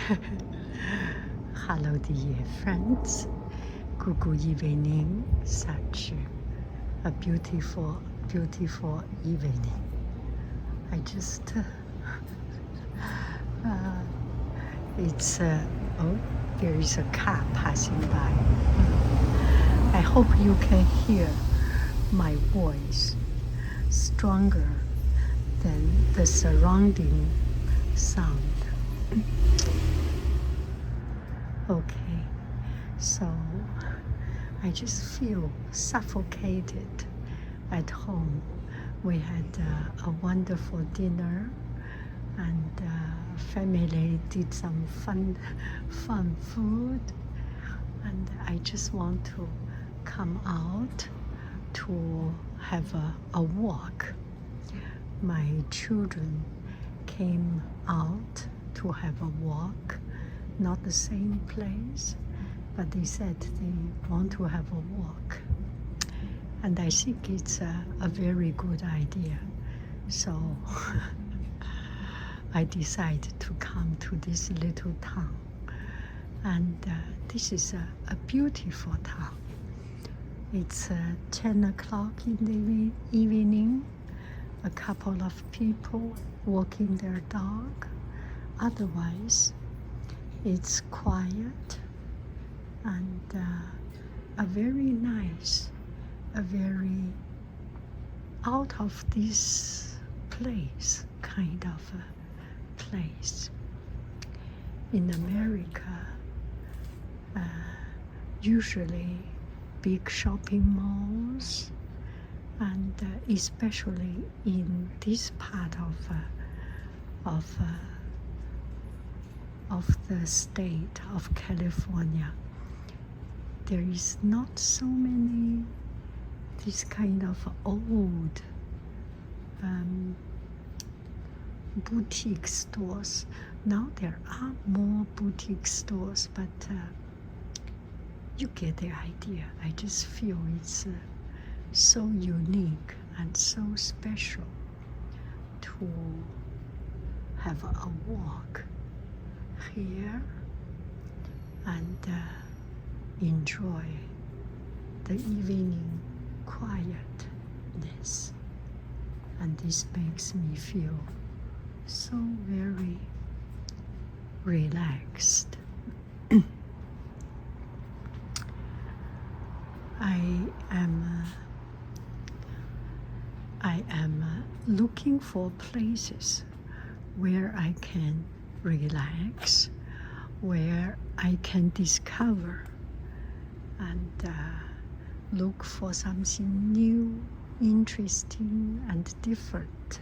Hello, dear friends. Good evening. Such a beautiful, beautiful evening. I just, oh, there is a car passing by. I hope you can hear my voice stronger than the surrounding sound. Okay, so I just feel suffocated at home. We had a wonderful dinner, and family did some fun food, and I just want to come out to have a walk. My children came out to have a walk, not the same place, but they said they want to have a walk. And I think it's a very good idea. So I decided to come to this little town. And this is a beautiful town. It's 10 o'clock in the evening. A couple of people walking their dog. Otherwise, it's quiet and a very nice, a very out of this place kind of a place. In America, usually big shopping malls, and especially in this part of the state of California, there is not so many this kind of old boutique stores. Now there are more boutique stores, but you get the idea. I just feel it's so unique and so special to have a walk here and enjoy the evening quietness. And this makes me feel so very relaxed. I am looking for places where I can relax, where I can discover and look for something new, interesting, and different.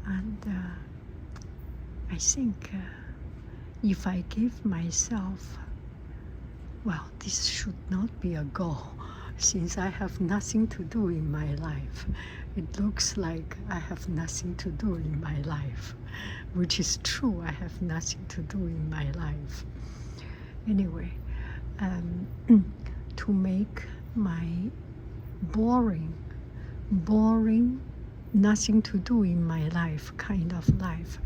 And I think if I give myself, well, this should not be a goal, since I have nothing to do in my life. It looks like I have nothing to do in my life, which is true. I have nothing to do in my life. Anyway, to make my boring, nothing to do in my life kind of life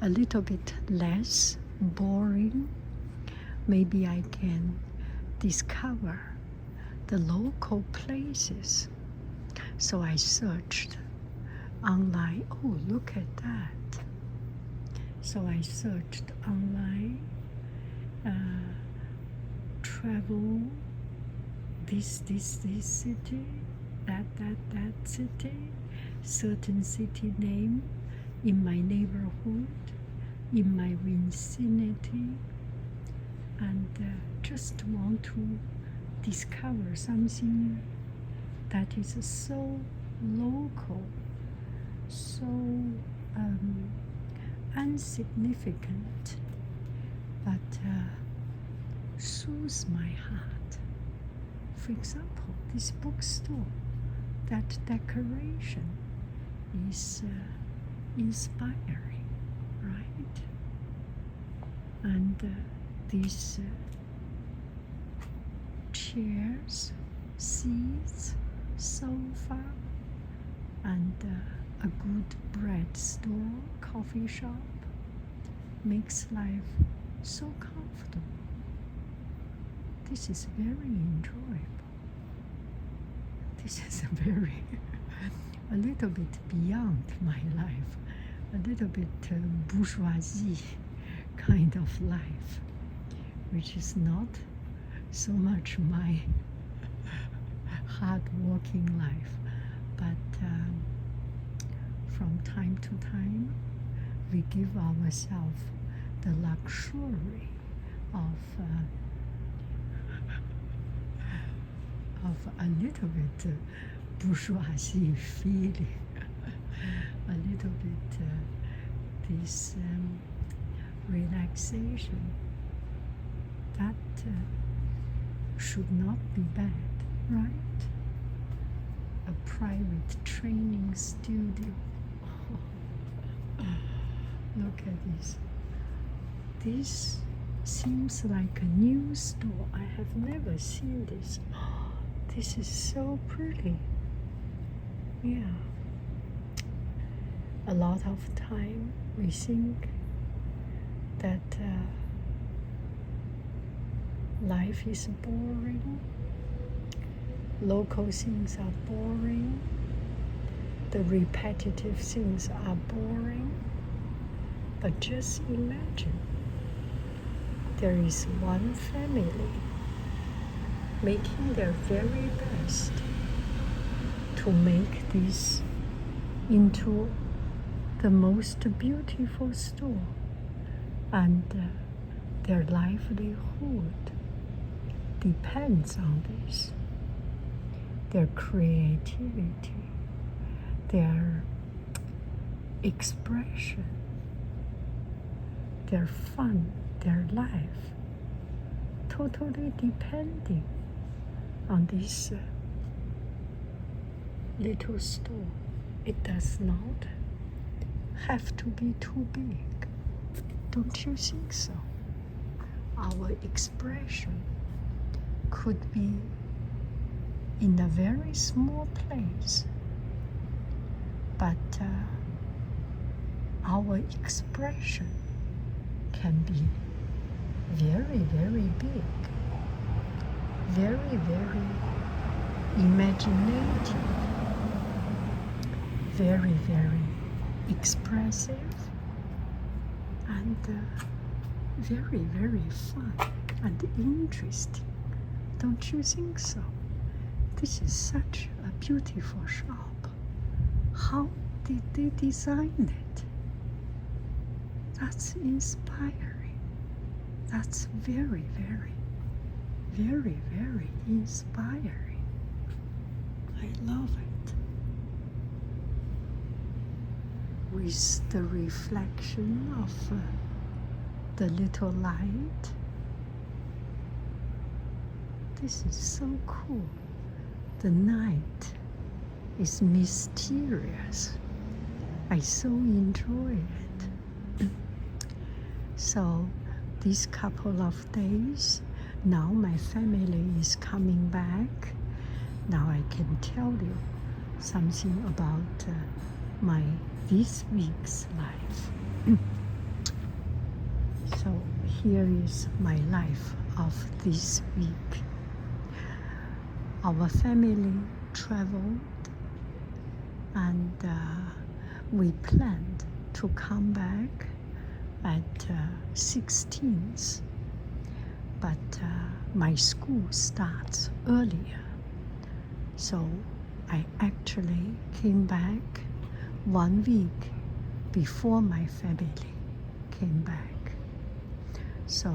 a little bit less boring, maybe I can discover the local places. So I searched online. Oh, look at that. So I searched online, travel this city, that city, certain city name in my neighborhood, in my vicinity, and just want to discover something that is so local, so insignificant, but soothes my heart. For example, this bookstore, that decoration is inspiring, right? And these chairs, seats, sofa, and a good bread store, coffee shop makes life so comfortable. This is very enjoyable. This is a little bit beyond my life, a little bit bourgeoisie kind of life, which is not so much my hard-working life, but from time to time, we give ourselves the luxury of a little bit bourgeoisie feeling, a little bit this relaxation that should not be bad, right? A private training studio. Look at this. This seems like a new store. I have never seen this. This is so pretty. Yeah. A lot of time we think that life is boring, local things are boring, the repetitive things are boring. But just imagine there is one family making their very best to make this into the most beautiful store, and their livelihood depends on this. Their creativity, their expression, their fun, their life, totally depending on this little store. It does not have to be too big. Don't you think so? Our expression could be in a very small place, but our expression can be very, very big, very, very imaginative, very, very expressive, and very, very fun and interesting. Don't you think so? This is such a beautiful shop. How did they design it? That's inspiring. That's very, very, very, very inspiring. I love it. With the reflection of the little light. This is so cool. The night is mysterious. I so enjoy it. So these couple of days, now my family is coming back. Now I can tell you something about my this week's life. So here is my life of this week. Our family traveled, and we planned to come back at 16th, but my school starts earlier, so I actually came back 1 week before my family came back. So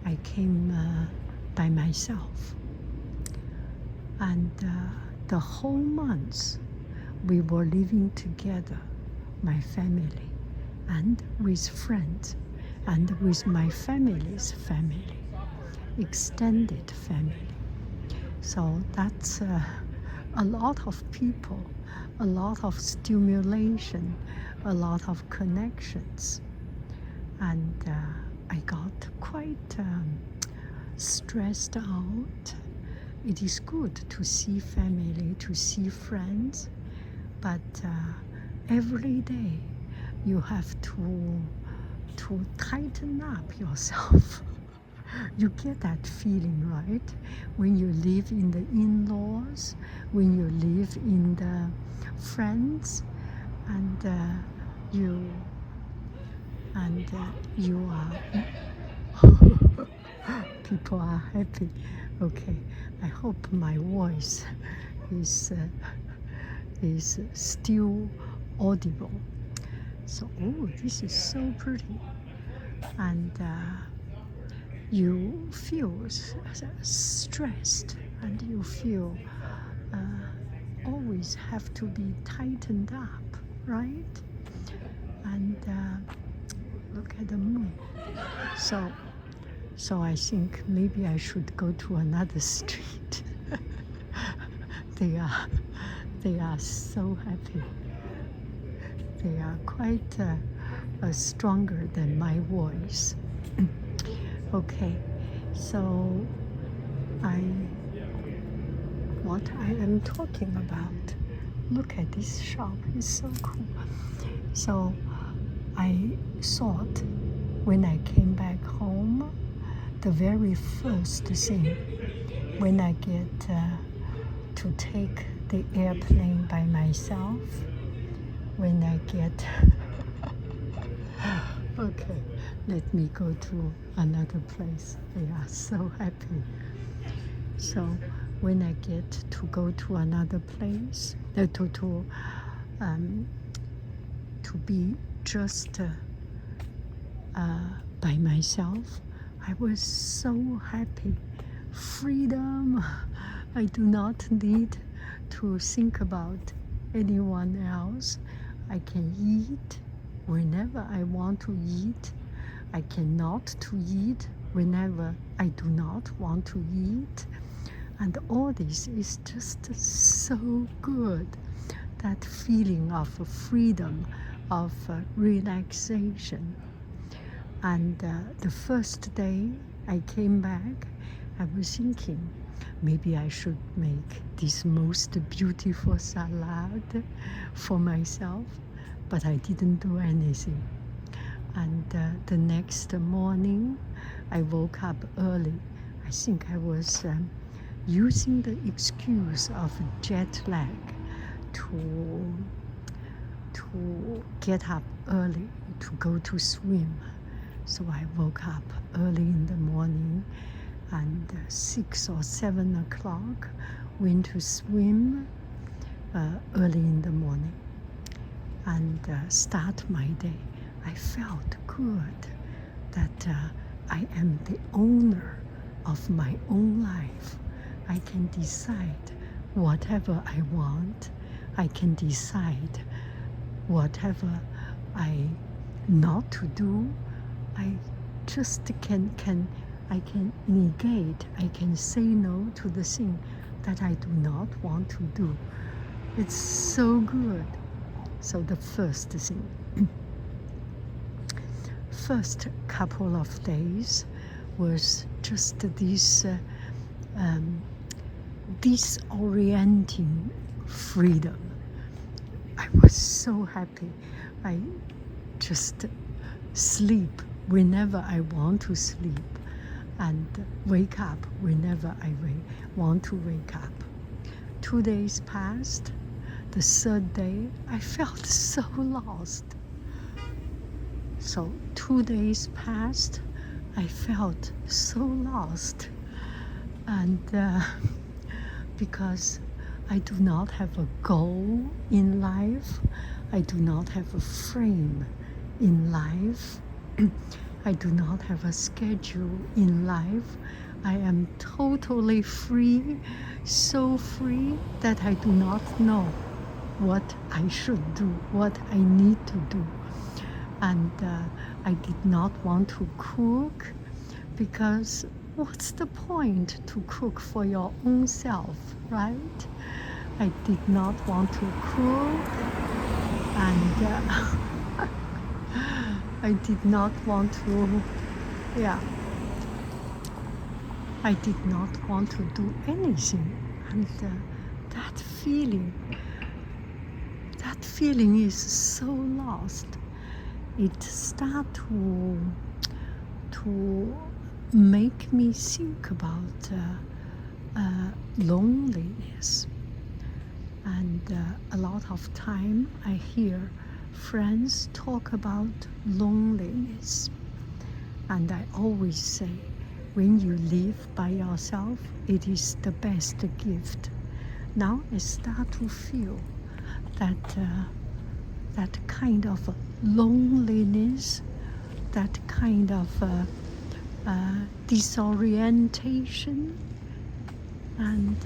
I came by myself, and the whole month we were living together, my family, and with friends, and with my family's family, extended family. So that's a lot of people, a lot of stimulation, a lot of connections. And I got quite stressed out. It is good to see family, to see friends, but every day you have to to tighten up yourself. You get that feeling, right? When you live in the in-laws, when you live in the friends, and you are people are happy. Okay, I hope my voice is still audible. So, oh, this is so pretty, and you feel stressed, and you feel always have to be tightened up, right? And look at the moon. So I think maybe I should go to another street. They are so happy. They are quite stronger than my voice. Okay, so what I am talking about. Look at this shop, it's so cool. So I thought when I came back home, the very first thing when I get to take the airplane by myself, when I get okay, let me go to another place. They are so happy. So when I get to go to another place, to be just by myself, I was so happy. Freedom. I do not need to think about anyone else. I can eat whenever I want to eat. I cannot to eat whenever I do not want to eat. And all this is just so good. That feeling of freedom, of relaxation. And the first day I came back, I was thinking, maybe I should make this most beautiful salad for myself, but I didn't do anything. And the next morning, I woke up early. I think I was using the excuse of jet lag to get up early to go to swim. So I woke up early in the morning, and 6 or 7 o'clock went to swim early in the morning and start my day. I felt good that I am the owner of my own life. I can decide whatever I want. I can decide whatever I not to do. I just can negate, I can say no to the thing that I do not want to do. It's so good. So the first thing, first couple of days was just this disorienting freedom. I was so happy. I just sleep whenever I want to sleep and wake up whenever I want to wake up. 2 days passed. The third day, I felt so lost. So 2 days passed, I felt so lost. And because I do not have a goal in life, I do not have a frame in life, I do not have a schedule in life. I am totally free, so free that I do not know what I should do, what I need to do. And I did not want to cook, because what's the point to cook for your own self, right? I did not want to cook, and I did not want to, I did not want to do anything. And that feeling is so lost. it start to make me think about loneliness. And a lot of time I hear friends talk about loneliness. And I always say, when you live by yourself, it is the best gift. Now I start to feel that that kind of loneliness, that kind of disorientation, and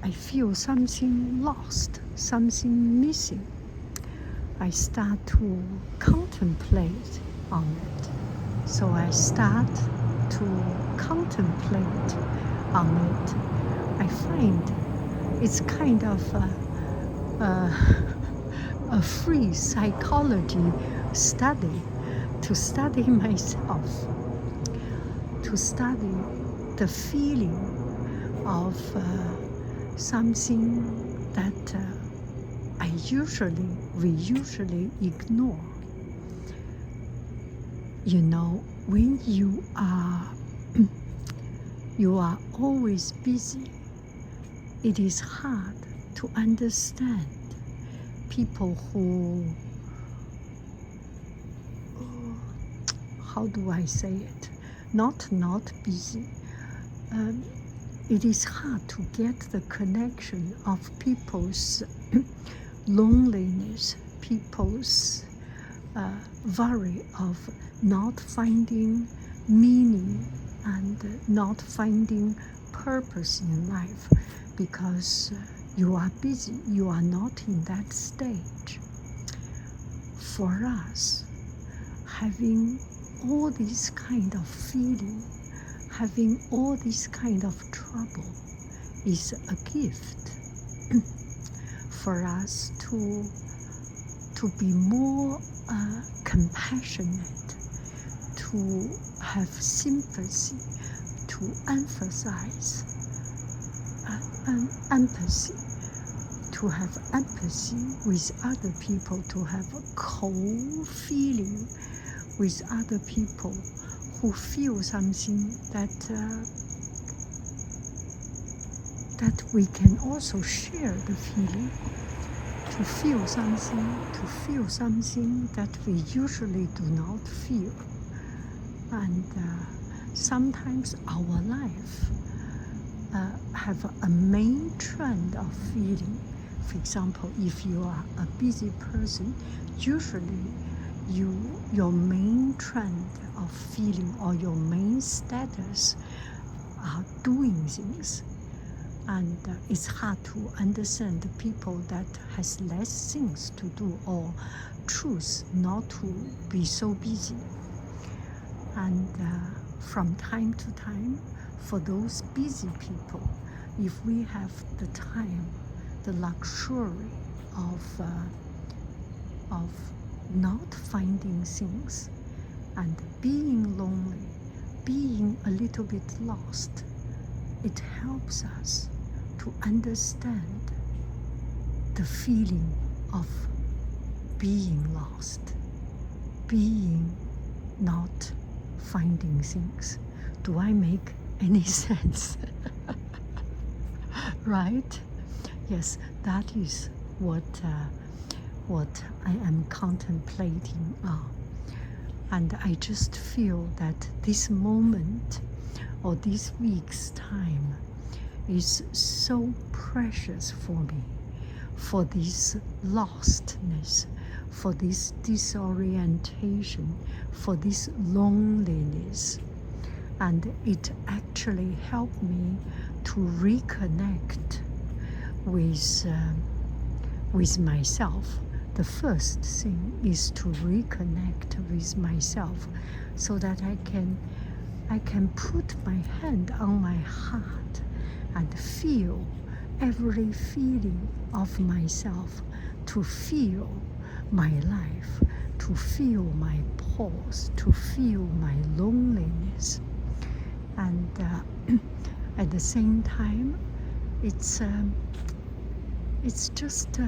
I feel something lost, something missing. I start to contemplate on it. So I start to contemplate on it. I find it's kind of a free psychology study, to study myself, to study the feeling of something that we usually ignore. You know, when you are always busy, it is hard to understand people who, how do I say it? Not busy. It is hard to get the connection of people's loneliness, people's worry of not finding meaning and not finding purpose in life, because you are busy, you are not in that stage. For us, having all this kind of feeling, having all this kind of trouble is a gift for us to be more compassionate, to have sympathy, to emphasize empathy, to have empathy with other people, to have a co-feeling with other people who feel something that we can also share the feeling, to feel something that we usually do not feel. And sometimes our life have a main trend of feeling. For example, if you are a busy person, usually your main trend of feeling or your main status are doing things. And it's hard to understand the people that has less things to do or choose not to be so busy. And from time to time, for those busy people, if we have the time, the luxury of not finding things and being lonely, being a little bit lost, it helps us to understand the feeling of being lost, being not finding things. Do I make any sense? Right? Yes, that is what I am contemplating on. And I just feel that this moment or this week's time is so precious for me, for this lostness, for this disorientation, for this loneliness. And it actually helped me to reconnect with myself. The first thing is to reconnect with myself, so that I can put my hand on my heart and feel every feeling of myself, to feel my life, to feel my pause, to feel my loneliness. And at the same time, it's just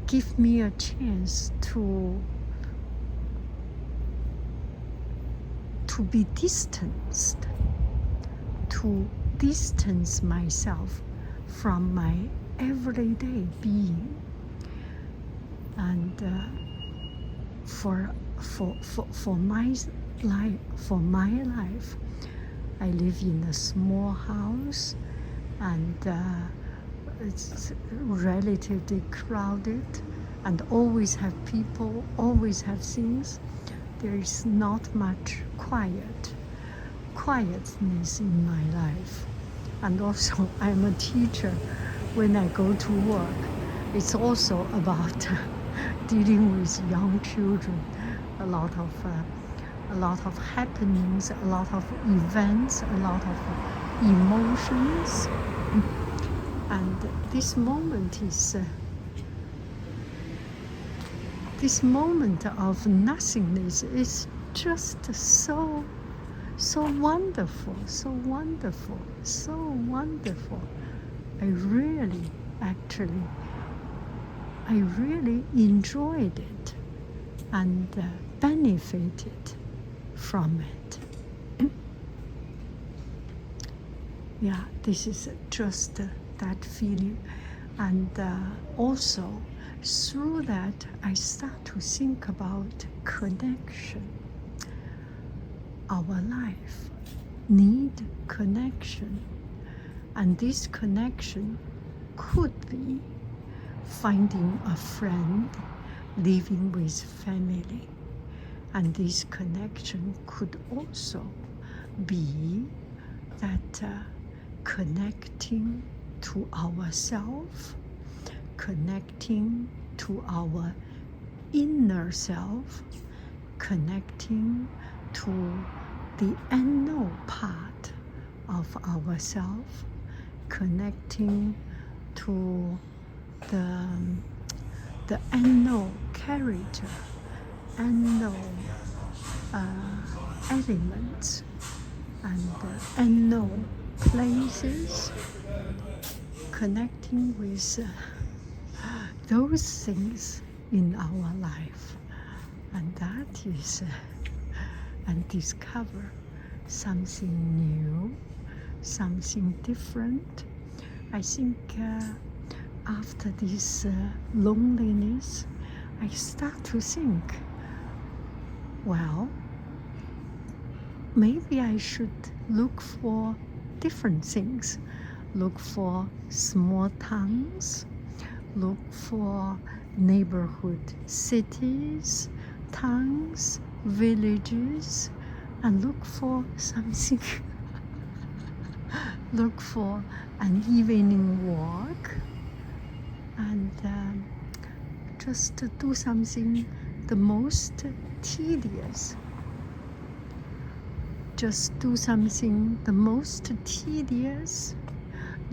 give me a chance to be distanced, to distance myself from my everyday being. And for my life, I live in a small house, and it's relatively crowded, and always have people, always have things. There is not much quietness in my life. And also, I'm a teacher. When I go to work, it's also about dealing with young children. A lot of happenings, a lot of events, a lot of emotions. And this moment of nothingness is just so wonderful, so wonderful, so wonderful. I really enjoyed it and benefited from it. Yeah, this is just that feeling. And also, through that, I start to think about connection. Our life need connection. And this connection could be finding a friend, living with family. And this connection could also be that connecting to ourselves, connecting to our inner self, connecting to the unknown part of ourselves, connecting to the unknown character, unknown elements, and unknown places, connecting with those things in our life. And that is and discover something new, something different. I think after this loneliness, I start to think, well, maybe I should look for different things. Look for small towns, look for neighborhood cities, towns, villages, and look for something. Look for an evening walk, and just to do something the most tedious. Just do something the most tedious,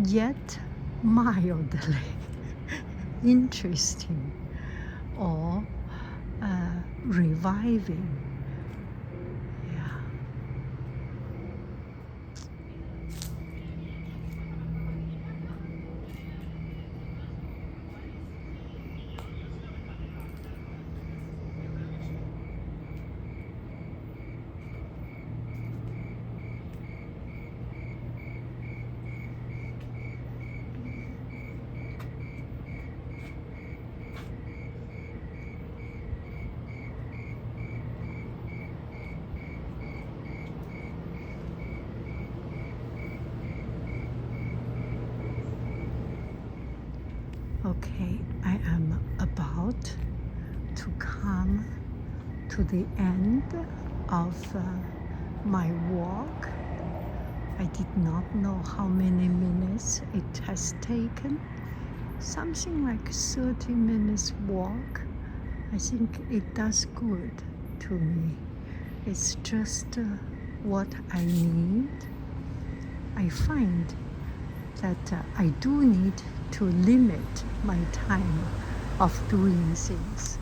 yet mildly interesting or reviving. Yeah. Okay, I am about to come to the end of my walk. I did not know how many minutes it has taken. Something like 30 minutes walk. I think it does good to me. It's just what I need. I find that I do need to limit my time of doing things.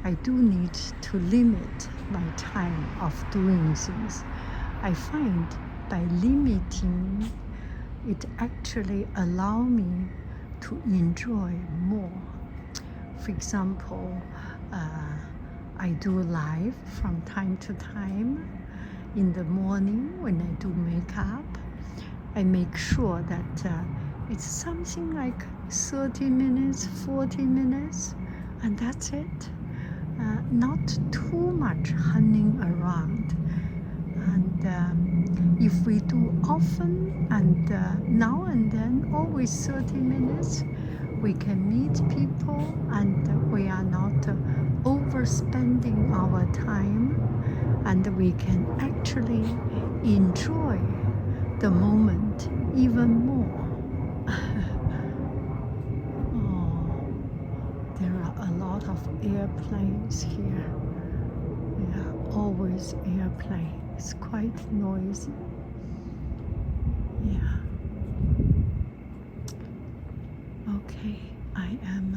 I do need to limit my time of doing things. I find by limiting, it actually allows me to enjoy more. For example, I do live from time to time. In the morning when I do makeup, I make sure that it's something like 30 minutes, 40 minutes, and that's it. Not too much hanging around. And if we do often and now and then, always 30 minutes, we can meet people and we are not overspending our time, and we can actually enjoy the moment even more. Oh, there are a lot of airplanes here. Yeah, always airplanes, quite noisy. Yeah. Okay, I am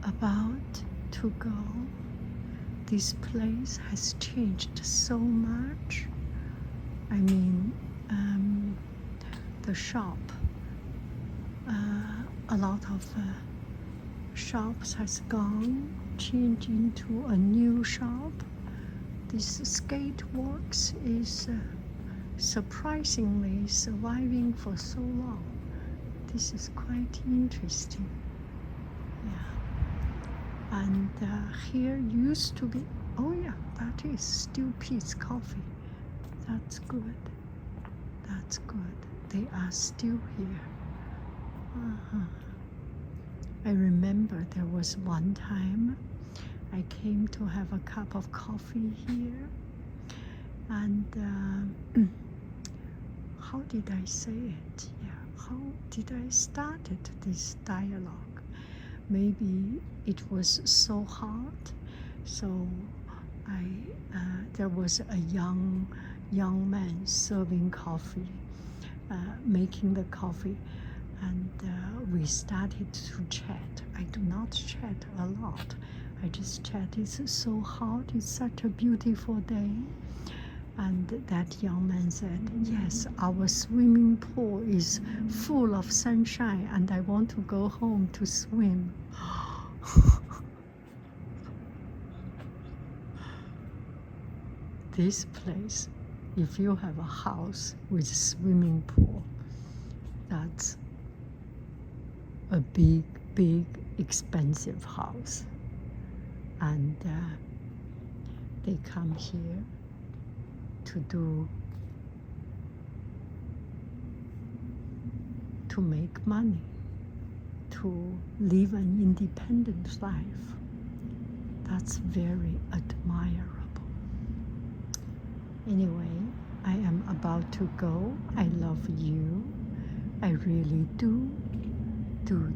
about to go. This place has changed so much. I mean, the shop, a lot of shops has gone, changed into a new shop. This Skateworks is surprisingly surviving for so long. This is quite interesting. Yeah. And here used to be, oh yeah, that is still Pete's Coffee. That's good. That's good. They are still here. I remember there was one time I came to have a cup of coffee here, and how did I say it? Yeah, how did I start this dialogue? Maybe it was so hot, so there was a young man serving coffee, making the coffee, and we started to chat. I do not chat a lot. I just chat. It's so hot. It's such a beautiful day. And that young man said, yes, our swimming pool is full of sunshine and I want to go home to swim. This place, if you have a house with a swimming pool, that's a big, big, expensive house. And they come here to make money, to live an independent life. That's very admirable. Anyway, I am about to go. I love you. I really do. Do.